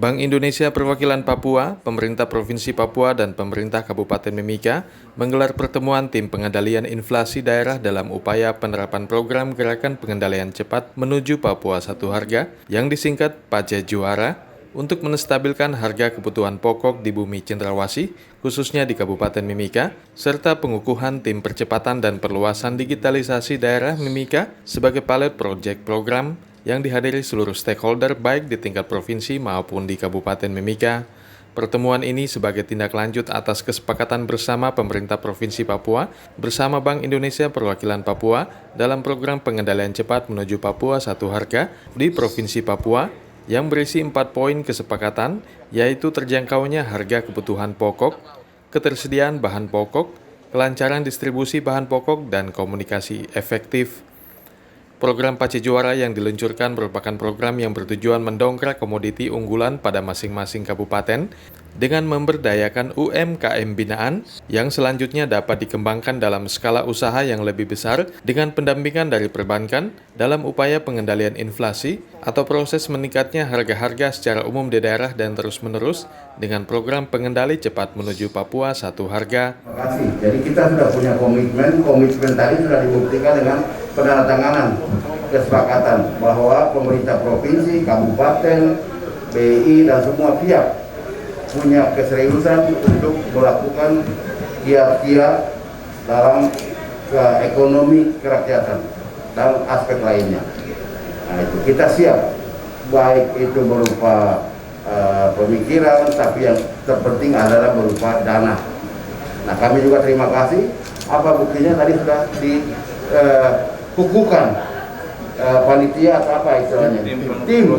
Bank Indonesia Perwakilan Papua, Pemerintah Provinsi Papua, dan Pemerintah Kabupaten Mimika menggelar pertemuan tim pengendalian inflasi daerah dalam upaya penerapan program Gerakan Pengendalian Cepat Menuju Papua Satu Harga yang disingkat PAJE Juara untuk menstabilkan harga kebutuhan pokok di bumi Cendrawasih, khususnya di Kabupaten Mimika, serta pengukuhan tim percepatan dan perluasan digitalisasi daerah Mimika sebagai pilot project program yang dihadiri seluruh stakeholder baik di tingkat provinsi maupun di Kabupaten Mimika. Pertemuan ini sebagai tindak lanjut atas kesepakatan bersama pemerintah Provinsi Papua bersama Bank Indonesia Perwakilan Papua dalam program pengendalian cepat menuju Papua Satu Harga di Provinsi Papua yang berisi 4 poin kesepakatan, yaitu terjangkaunya harga kebutuhan pokok, ketersediaan bahan pokok, kelancaran distribusi bahan pokok, dan komunikasi efektif. Program PAJE Juara yang diluncurkan merupakan program yang bertujuan mendongkrak komoditi unggulan pada masing-masing kabupaten dengan memberdayakan UMKM binaan yang selanjutnya dapat dikembangkan dalam skala usaha yang lebih besar dengan pendampingan dari perbankan dalam upaya pengendalian inflasi atau proses meningkatnya harga-harga secara umum di daerah dan terus-menerus dengan program pengendali cepat menuju Papua Satu Harga. Terima kasih. Jadi kita sudah punya komitmen tadi sudah dibuktikan dengan penandatanganan kesepakatan bahwa pemerintah provinsi, kabupaten, BI dan semua pihak punya keseriusan untuk melakukan kiat-kiat dalam ekonomi kerakyatan dan aspek lainnya. Nah, itu kita siap, baik itu berupa pemikiran, tapi yang terpenting adalah berupa dana. Nah, kami juga terima kasih. Apa buktinya tadi sudah dikukuhkan panitia atau apa istilahnya? Tim.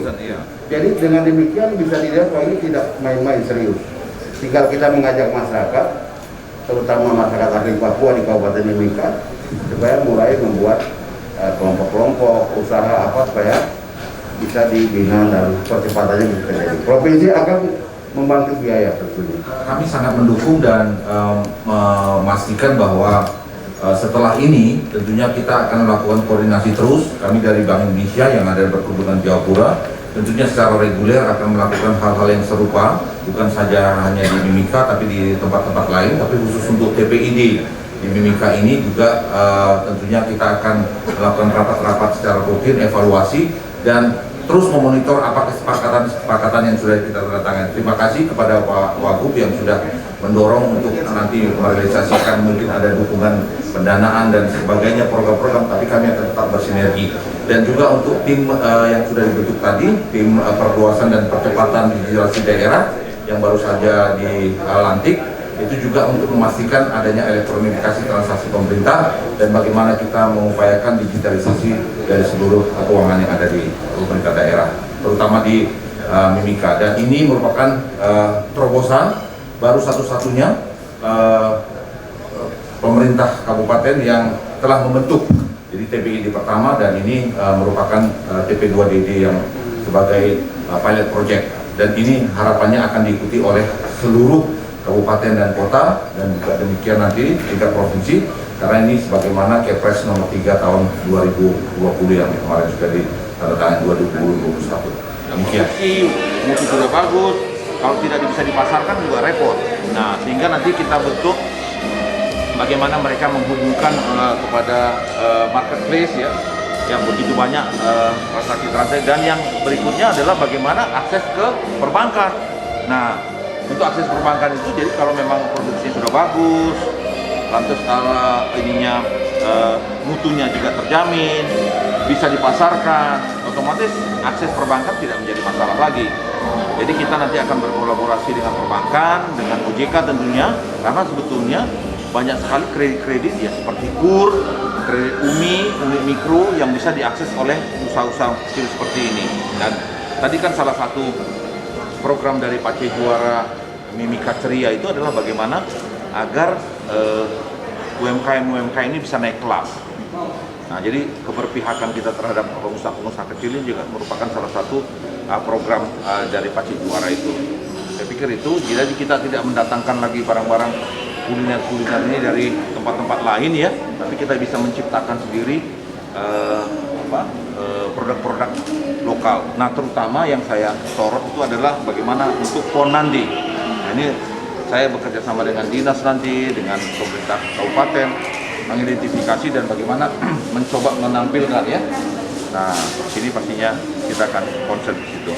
Jadi dengan demikian bisa dilihat bahwa ini tidak main-main, serius. Tinggal kita mengajak masyarakat, terutama masyarakat asli Papua di Kabupaten Mimika, supaya mulai membuat kelompok-kelompok usaha apa supaya bisa dibina dan percepatannya bisa terjadi. Provinsi akan membantu biaya tentunya. Kami sangat mendukung dan memastikan bahwa setelah ini tentunya kita akan melakukan koordinasi terus. Kami dari Bank Indonesia yang ada berkedudukan Jayapura tentunya secara reguler akan melakukan hal-hal yang serupa, bukan saja hanya di Mimika tapi di tempat-tempat lain, tapi khusus untuk TPID di Mimika ini juga tentunya kita akan melakukan rapat-rapat secara rutin, evaluasi dan terus memonitor apa kesepakatan yang sudah kita tandatangani. Terima kasih kepada Pak Wagub yang sudah mendorong untuk nanti merealisasikan, mungkin ada dukungan pendanaan dan sebagainya program-program, tapi kami akan tetap bersinergi. Dan juga untuk tim yang sudah dibentuk tadi, tim perluasan dan percepatan digitalisasi daerah yang baru saja dilantik, itu juga untuk memastikan adanya elektronifikasi transaksi pemerintah dan bagaimana kita mengupayakan digitalisasi dari seluruh keuangan yang ada di pemerintah daerah, terutama di Mimika. Dan ini merupakan terobosan baru satu-satunya pemerintah kabupaten yang telah membentuk jadi TPID pertama, dan ini merupakan TP2DD yang sebagai pilot project, dan ini harapannya akan diikuti oleh seluruh kabupaten dan kota dan juga demikian nanti tingkat provinsi, karena ini sebagaimana Kepres nomor 3 tahun 2020 yang kemarin sudah ditandatangani 2021. Demikian. Mutu sudah bagus, kalau tidak bisa dipasarkan juga repot. Nah, sehingga nanti kita bentuk bagaimana mereka menghubungkan kepada marketplace ya, yang begitu banyak transaksi-transaksi, dan yang berikutnya adalah bagaimana akses ke perbankan. Nah, untuk akses perbankan itu, jadi kalau memang produksi sudah bagus, lantas kalau ininya mutunya juga terjamin, bisa dipasarkan, otomatis akses perbankan tidak menjadi masalah lagi. Jadi kita nanti akan berkolaborasi dengan perbankan, dengan OJK tentunya, karena sebetulnya banyak sekali kredit-kredit ya seperti KUR, kredit UMI, unit mikro yang bisa diakses oleh usaha-usaha kecil seperti ini. Dan tadi kan salah satu program dari PAJE Juara Mimika Ceria itu adalah bagaimana agar UMKM ini bisa naik kelas. Nah, jadi keberpihakan kita terhadap pengusaha-pengusaha kecil ini juga merupakan salah satu program dari PAJE Juara itu. Saya pikir itu, jadi kita tidak mendatangkan lagi barang-barang kuliner ini dari tempat-tempat lain ya, tapi kita bisa menciptakan sendiri produk-produk lokal lokal. Nah, terutama yang saya sorot itu adalah bagaimana untuk PON nanti. Nah, ini saya bekerja sama dengan dinas nanti, dengan pemerintah kabupaten, mengidentifikasi dan bagaimana mencoba menampilkan ya. Nah, sini pastinya kita akan concern di situ.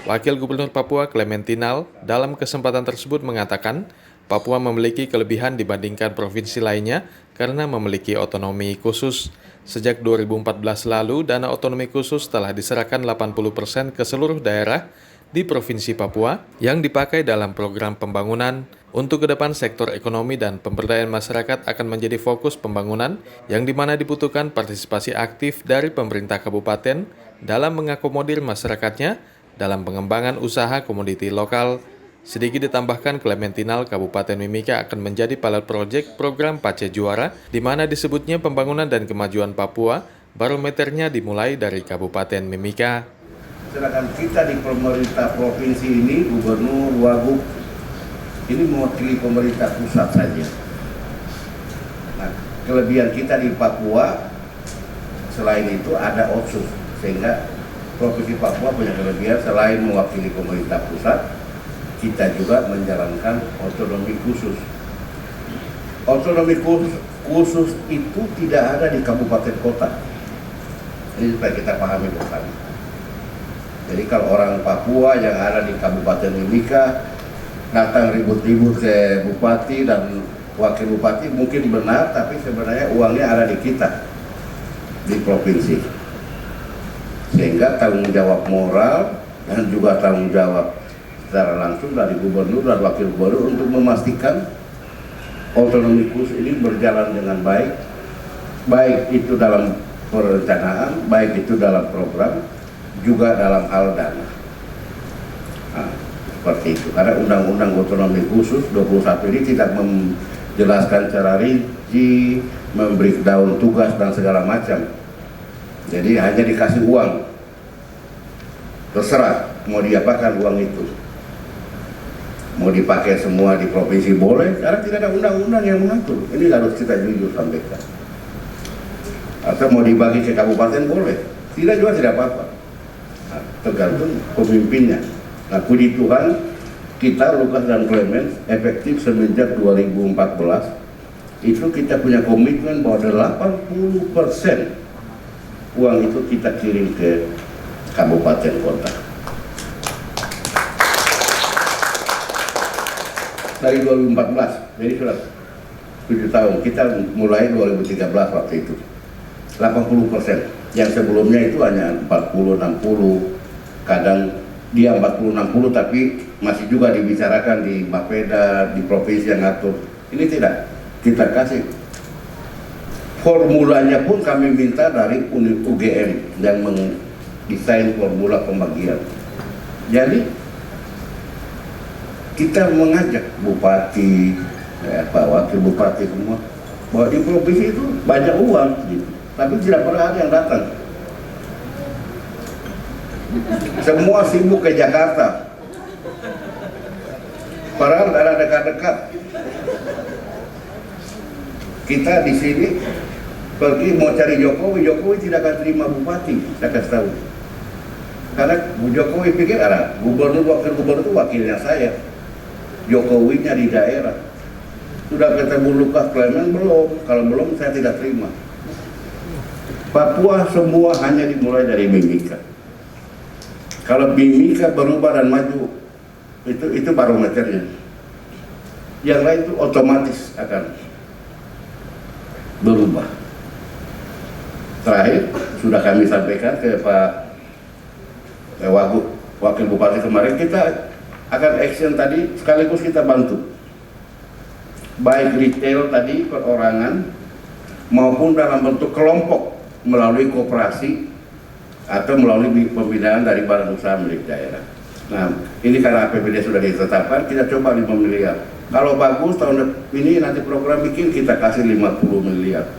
Wakil Gubernur Papua Clementinal dalam kesempatan tersebut mengatakan Papua memiliki kelebihan dibandingkan provinsi lainnya karena memiliki otonomi khusus. Sejak 2014 lalu, dana otonomi khusus telah diserahkan 80% ke seluruh daerah di Provinsi Papua yang dipakai dalam program pembangunan. Untuk ke depan, sektor ekonomi dan pemberdayaan masyarakat akan menjadi fokus pembangunan yang dimana dibutuhkan partisipasi aktif dari pemerintah kabupaten dalam mengakomodir masyarakatnya dalam pengembangan usaha komoditi lokal. Sedikit ditambahkan, Clementinal Kabupaten Mimika akan menjadi pilot project program Pace Juara, di mana disebutnya pembangunan dan kemajuan Papua, barometernya dimulai dari Kabupaten Mimika. Sedangkan kita di pemerintah provinsi ini, gubernur, wagub, ini mewakili pemerintah pusat saja. Nah, kelebihan kita di Papua, selain itu ada otsus, sehingga Provinsi Papua punya kelebihan selain mewakili pemerintah pusat, kita juga menjalankan otonomi khusus. Otonomi khusus itu tidak ada di kabupaten kota. Ini supaya kita pahami bersama. Jadi kalau orang Papua yang ada di Kabupaten Mimika datang ribut-ribut ke bupati dan wakil bupati mungkin benar, tapi sebenarnya uangnya ada di kita, di provinsi. Sehingga tanggung jawab moral dan juga tanggung jawab secara langsung dari gubernur dan wakil gubernur untuk memastikan otonomi khusus ini berjalan dengan baik, baik itu dalam perencanaan, baik itu dalam program, juga dalam hal dana. Nah, seperti itu. Karena Undang-Undang Otonomi Khusus 21 ini tidak menjelaskan secara rinci, memberi daun tugas dan segala macam. Jadi hanya dikasih uang, terserah mau diapakan uang itu. Mau dipakai semua di provinsi boleh, karena tidak ada undang-undang yang mengatur. Ini harus kita jujur sampaikan. Atau mau dibagi ke kabupaten boleh, tidak juga tidak apa-apa. Nah, tergantung pemimpinnya. Nah, puji Tuhan, kita Lukas dan Clemens efektif semenjak 2014. Itu kita punya komitmen bahwa 80% uang itu kita kirim ke kabupaten kota. Dari 2014, jadi sudah 7 tahun, kita mulai 2013 waktu itu 80%, yang sebelumnya itu hanya 40-60, kadang dia 40-60 tapi masih juga dibicarakan di Bapeda, di provinsi yang ngatur. Ini tidak, kita kasih formulanya pun kami minta dari UGM yang mendesain formula pembagian. Jadi kita mengajak bupati, Pak Wakil Bupati semua, bahwa di provinsi itu banyak uang, gitu. Tapi tidak pernah ada yang datang. Semua sibuk ke Jakarta, padahal tidak ada dekat-dekat. Kita di sini pergi mau cari Jokowi, Jokowi tidak akan terima bupati, saya kasih tahu. Karena Bu Jokowi pikir, gubernur, wakil gubernur itu wakilnya saya. Jokowinya di daerah. Sudah ketemu Lukas Clemens belum? Kalau belum saya tidak terima. Papua semua hanya dimulai dari Mimika. Kalau Mimika berubah dan maju, itu barometernya. Yang lain itu otomatis akan berubah. Terakhir sudah kami sampaikan ke Pak Wagub, Wakil Bupati kemarin, kita akan action tadi sekaligus kita bantu baik retail tadi perorangan maupun dalam bentuk kelompok melalui koperasi atau melalui pembinaan dari badan usaha milik daerah. Nah, ini karena APBD sudah ditetapkan, kita coba 5 miliar. Kalau bagus tahun ini nanti program bikin kita kasih 50 miliar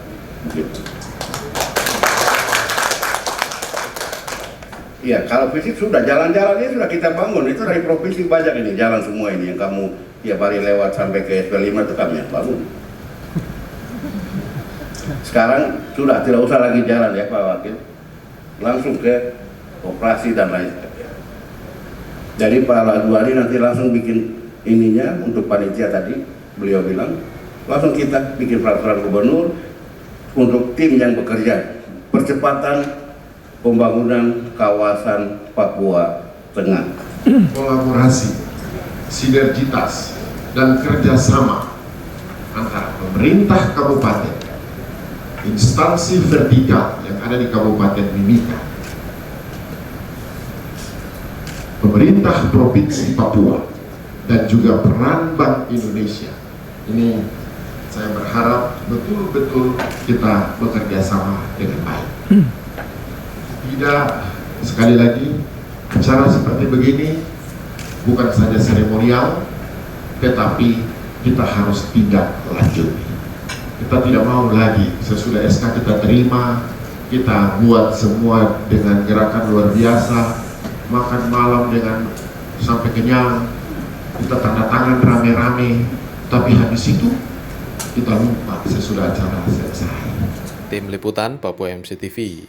gitu. Iya, kalau fisik sudah, jalan-jalannya sudah kita bangun, itu dari provinsi banyak ini, jalan semua ini yang kamu tiap hari lewat sampai ke SP5 itu kami yang bangun. Sekarang sudah tidak usah lagi jalan ya Pak Wakil, langsung ke operasi dan lain sebagainya. Jadi Pak Laduali nanti langsung bikin ininya untuk panitia tadi, beliau bilang langsung kita bikin peraturan gubernur untuk tim yang bekerja percepatan pembangunan kawasan Papua Tengah. Kolaborasi, sinergitas, dan kerjasama antara pemerintah kabupaten, instansi vertikal yang ada di Kabupaten Mimika, pemerintah Provinsi Papua, dan juga peran Bank Indonesia. Ini saya berharap betul-betul kita bekerja sama dengan baik. Tidak, sekali lagi, acara seperti begini bukan saja seremonial, tetapi kita harus tindak lanjut. Kita tidak mau lagi sesudah SK kita terima, kita buat semua dengan gerakan luar biasa, makan malam dengan sampai kenyang, kita tanda tangan rame-rame, tapi habis itu kita lupa sesudah acara selesai. Tim Liputan Papua MC TV.